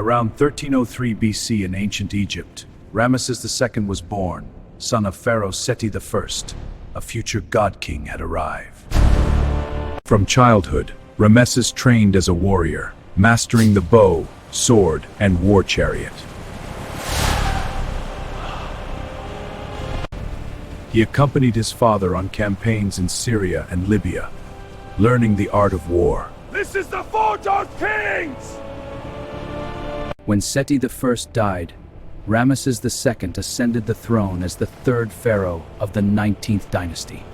Around 1303 BC in ancient Egypt, Ramesses II was born, son of Pharaoh Seti I. A future god-king had arrived. From childhood, Ramesses trained as a warrior, mastering the bow, sword, and war chariot. He accompanied his father on campaigns in Syria and Libya, learning the art of war. This is the Forge of Kings! When Seti I died, Ramesses II ascended the throne as the third pharaoh of the 19th dynasty.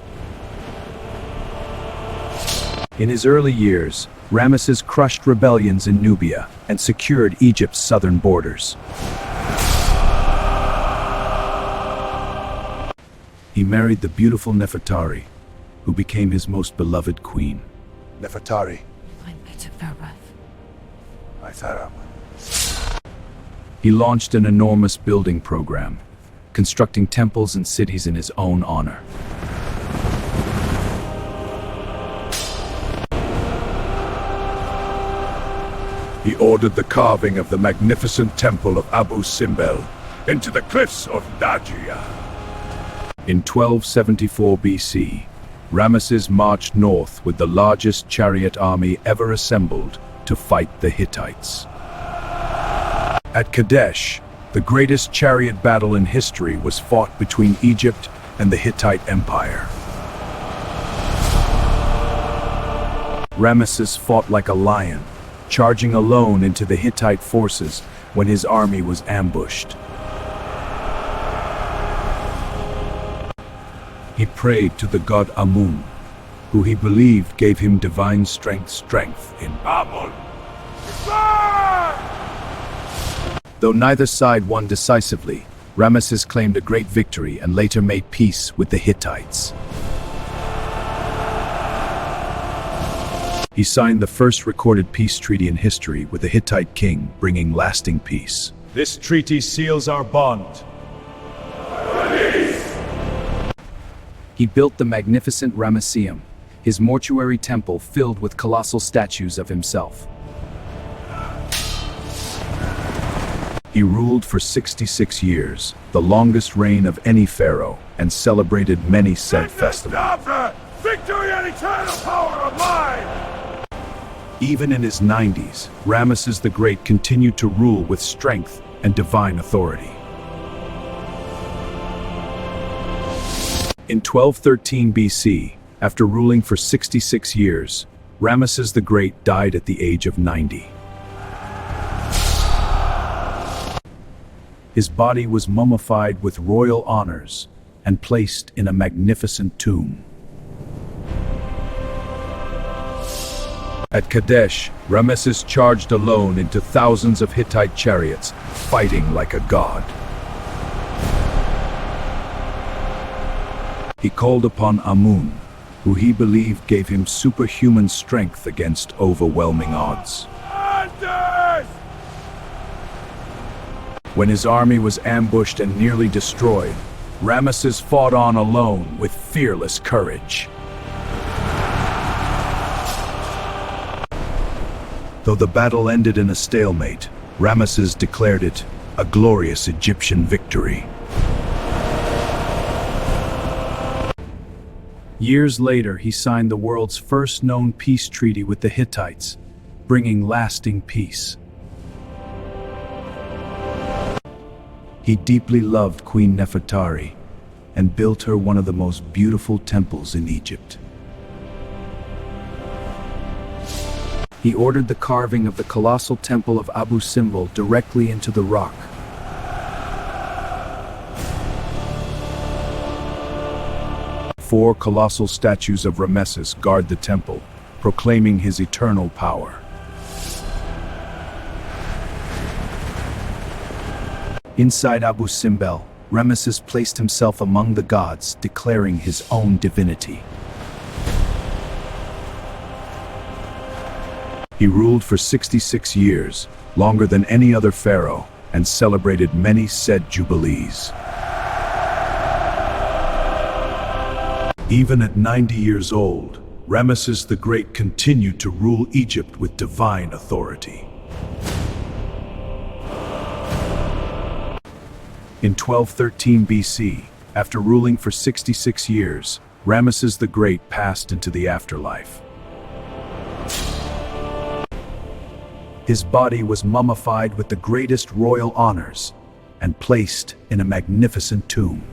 In his early years, Ramesses crushed rebellions in Nubia and secured Egypt's southern borders. He married the beautiful Nefertari, who became his most beloved queen. Nefertari. I'm better, Pharaoh. My Pharaoh. He launched an enormous building program, constructing temples and cities in his own honor. He ordered the carving of the magnificent temple of Abu Simbel into the cliffs of Najia. In 1274 BC, Ramesses marched north with the largest chariot army ever assembled to fight the Hittites. At Kadesh, the greatest chariot battle in history was fought between Egypt and the Hittite Empire. Ramesses fought like a lion, charging alone into the Hittite forces when his army was ambushed. He prayed to the god Amun, who he believed gave him divine strength in Amun! Though neither side won decisively, Ramesses claimed a great victory and later made peace with the Hittites. He signed the first recorded peace treaty in history with the Hittite king, bringing lasting peace. This treaty seals our bond. He built the magnificent Ramesseum, his mortuary temple filled with colossal statues of himself. He ruled for 66 years, the longest reign of any pharaoh, and celebrated many said festivals. Victory and eternal power of mine! Even in his 90s, Ramesses the Great continued to rule with strength and divine authority. In 1213 BC, after ruling for 66 years, Ramesses the Great died at the age of 90. His body was mummified with royal honors and placed in a magnificent tomb. At Kadesh, Ramesses charged alone into thousands of Hittite chariots, fighting like a god. He called upon Amun, who he believed gave him superhuman strength against overwhelming odds. When his army was ambushed and nearly destroyed, Ramesses fought on alone with fearless courage. Though the battle ended in a stalemate, Ramesses declared it a glorious Egyptian victory. Years later, he signed the world's first known peace treaty with the Hittites, bringing lasting peace. He deeply loved Queen Nefertari and built her one of the most beautiful temples in Egypt. He ordered the carving of the colossal temple of Abu Simbel directly into the rock. Four colossal statues of Ramesses guard the temple, proclaiming his eternal power. Inside Abu Simbel, Ramesses placed himself among the gods, declaring his own divinity. He ruled for 66 years, longer than any other pharaoh, and celebrated many said jubilees. Even at 90 years old, Ramesses the Great continued to rule Egypt with divine authority. In 1213 BC, after ruling for 66 years, Ramesses the Great passed into the afterlife. His body was mummified with the greatest royal honors and placed in a magnificent tomb.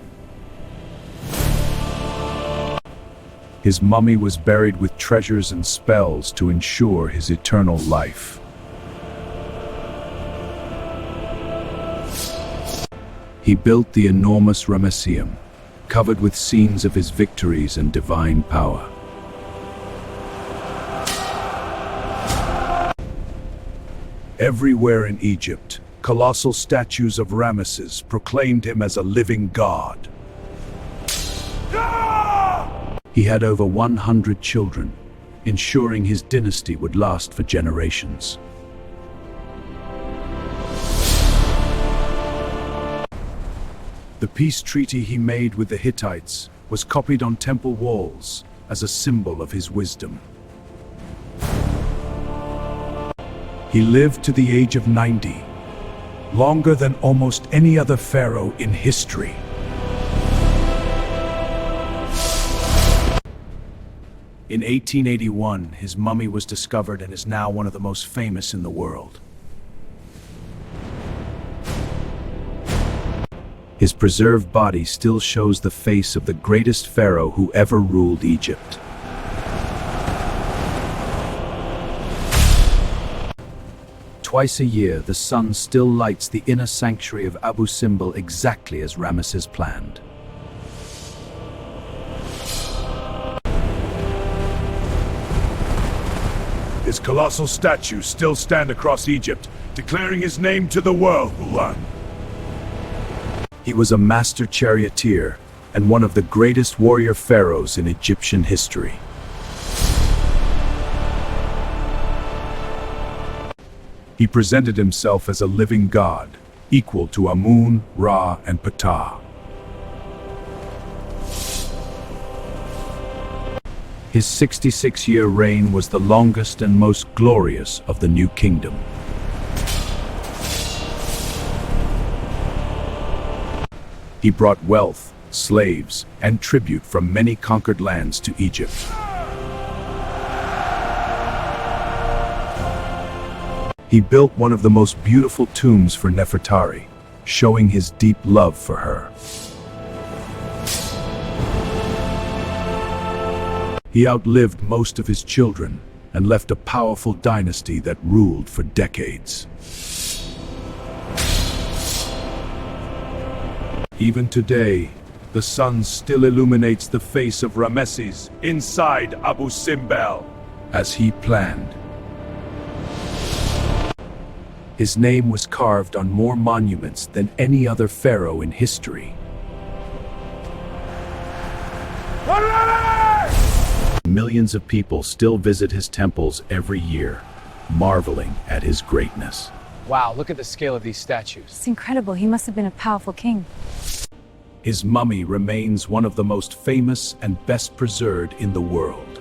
His mummy was buried with treasures and spells to ensure his eternal life. He built the enormous Ramesseum, covered with scenes of his victories and divine power. Everywhere in Egypt, colossal statues of Ramesses proclaimed him as a living god. He had over 100 children, ensuring his dynasty would last for generations. The peace treaty he made with the Hittites was copied on temple walls as a symbol of his wisdom. He lived to the age of 90, longer than almost any other pharaoh in history. In 1881, his mummy was discovered and is now one of the most famous in the world. His preserved body still shows the face of the greatest pharaoh who ever ruled Egypt. Twice a year, the sun still lights the inner sanctuary of Abu Simbel exactly as Ramesses planned. His colossal statues still stand across Egypt, declaring his name to the world, Mulan. He was a master charioteer and one of the greatest warrior pharaohs in Egyptian history. He presented himself as a living god, equal to Amun, Ra, and Ptah. His 66-year reign was the longest and most glorious of the new kingdom. He brought wealth, slaves, and tribute from many conquered lands to Egypt. He built one of the most beautiful tombs for Nefertari, showing his deep love for her. He outlived most of his children and left a powerful dynasty that ruled for decades. Even today, the sun still illuminates the face of Ramesses inside Abu Simbel, as he planned. His name was carved on more monuments than any other pharaoh in history. Millions of people still visit his temples every year, marveling at his greatness. Wow, look at the scale of these statues. It's incredible. He must have been a powerful king. His mummy remains one of the most famous and best preserved in the world.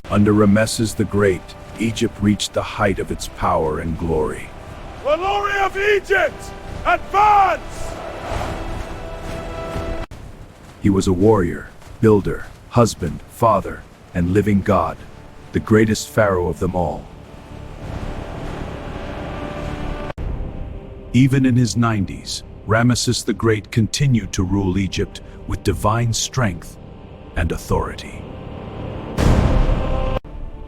Under Ramesses the Great, Egypt reached the height of its power and glory. Glory of Egypt! Advance! He was a warrior, builder, husband, father, and living god, the greatest pharaoh of them all. Even in his 90s, Ramesses the Great continued to rule Egypt with divine strength and authority.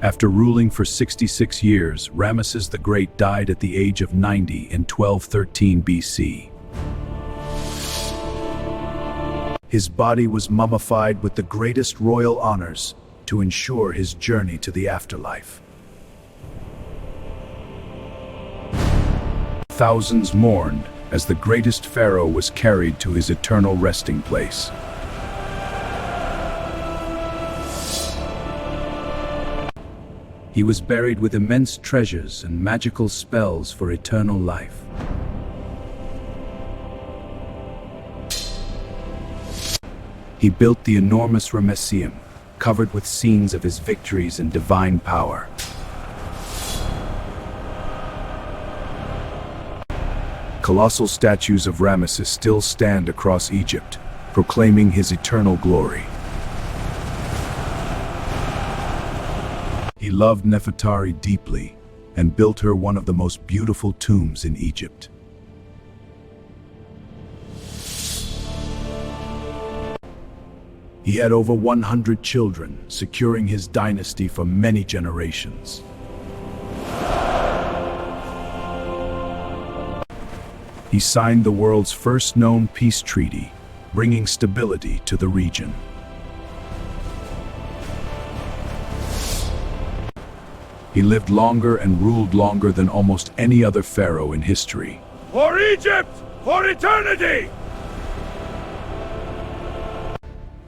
After ruling for 66 years, Ramesses the Great died at the age of 90 in 1213 BC. His body was mummified with the greatest royal honors to ensure his journey to the afterlife. Thousands mourned as the greatest pharaoh was carried to his eternal resting place. He was buried with immense treasures and magical spells for eternal life. He built the enormous Ramesseum, covered with scenes of his victories and divine power. Colossal statues of Ramesses still stand across Egypt, proclaiming his eternal glory. He loved Nefertari deeply and built her one of the most beautiful tombs in Egypt. He had over 100 children, securing his dynasty for many generations. He signed the world's first known peace treaty, bringing stability to the region. He lived longer and ruled longer than almost any other pharaoh in history. For Egypt! For eternity!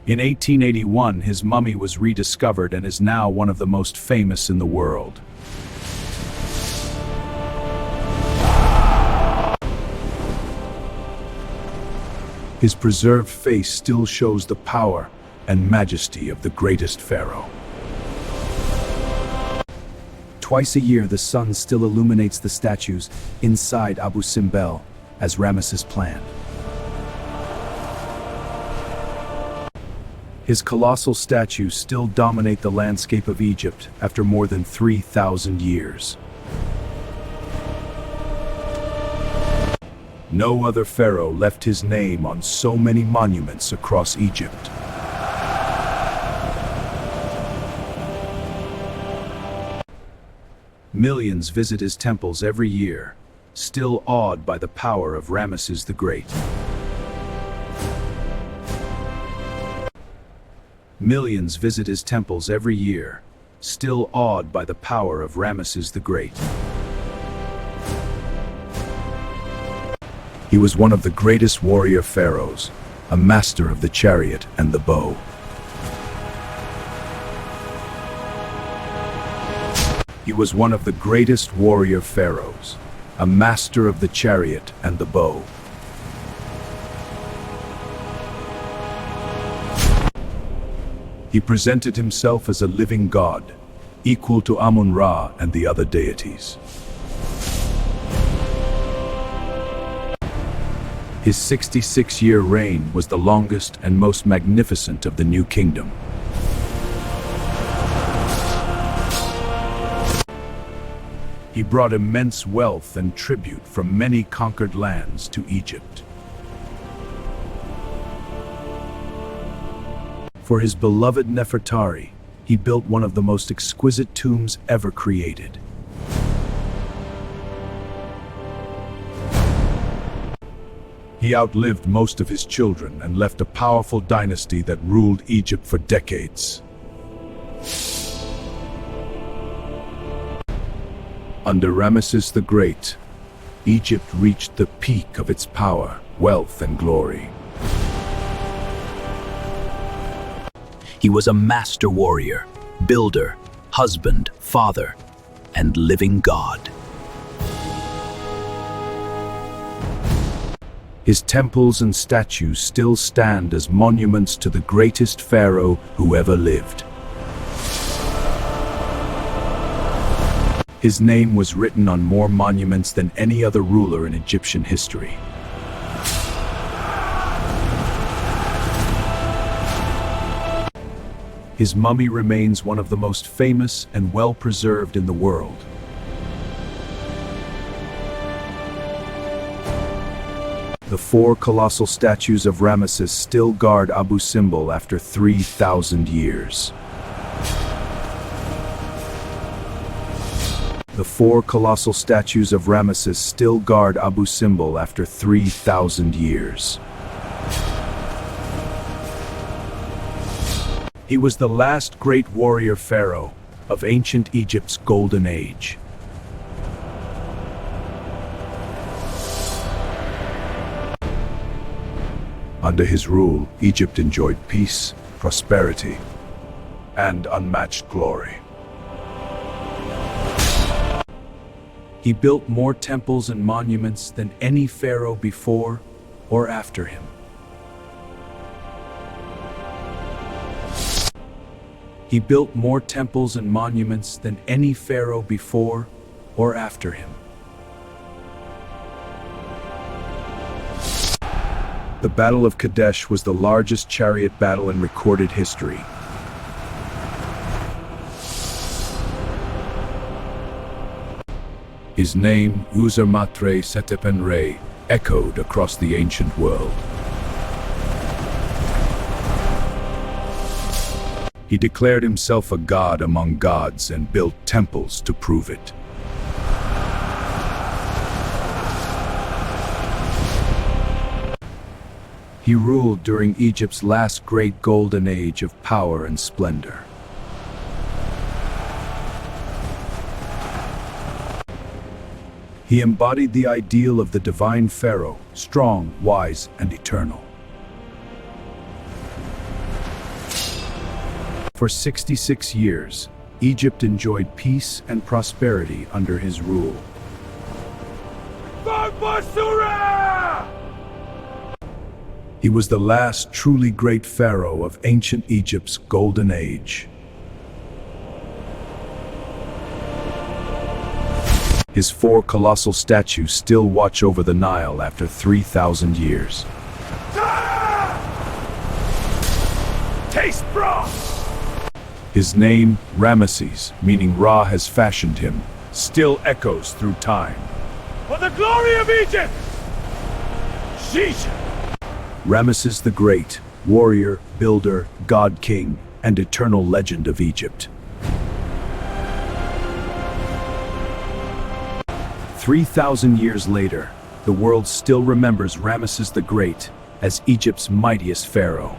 In 1881, his mummy was rediscovered and is now one of the most famous in the world. His preserved face still shows the power and majesty of the greatest pharaoh. Twice a year, the sun still illuminates the statues inside Abu Simbel, as Ramesses planned. His colossal statues still dominate the landscape of Egypt after more than 3,000 years. No other pharaoh left his name on so many monuments across Egypt. Millions visit his temples every year, still awed by the power of Ramesses the Great. Millions visit his temples every year, still awed by the power of Ramesses the Great. He was one of the greatest warrior pharaohs, a master of the chariot and the bow. He was one of the greatest warrior pharaohs, a master of the chariot and the bow. He presented himself as a living god, equal to Amun-Ra and the other deities. His 66-year reign was the longest and most magnificent of the New Kingdom. He brought immense wealth and tribute from many conquered lands to Egypt. For his beloved Nefertari, he built one of the most exquisite tombs ever created. He outlived most of his children and left a powerful dynasty that ruled Egypt for decades. Under Ramesses the Great, Egypt reached the peak of its power, wealth, and glory. He was a master warrior, builder, husband, father, and living god. His temples and statues still stand as monuments to the greatest pharaoh who ever lived. His name was written on more monuments than any other ruler in Egyptian history. His mummy remains one of the most famous and well-preserved in the world. The 4 colossal statues of Ramesses still guard Abu Simbel after 3,000 years. The 4 colossal statues of Ramesses still guard Abu Simbel after 3,000 years. He was the last great warrior pharaoh of ancient Egypt's golden age. Under his rule, Egypt enjoyed peace, prosperity, and unmatched glory. He built more temples and monuments than any pharaoh before or after him. He built more temples and monuments than any pharaoh before or after him. The Battle of Kadesh was the largest chariot battle in recorded history. His name, Uzermatre Setepenre, echoed across the ancient world. He declared himself a god among gods and built temples to prove it. He ruled during Egypt's last great golden age of power and splendor. He embodied the ideal of the divine Pharaoh, strong, wise, and eternal. For 66 years, Egypt enjoyed peace and prosperity under his rule. He was the last truly great pharaoh of ancient Egypt's golden age. His 4 colossal statues still watch over the Nile after 3,000 years. Taste broth! His name, Ramesses, meaning Ra has fashioned him, still echoes through time. For the glory of Egypt! Sheesh! Ramesses the Great, warrior, builder, god-king, and eternal legend of Egypt. 3,000 years later, the world still remembers Ramesses the Great as Egypt's mightiest pharaoh.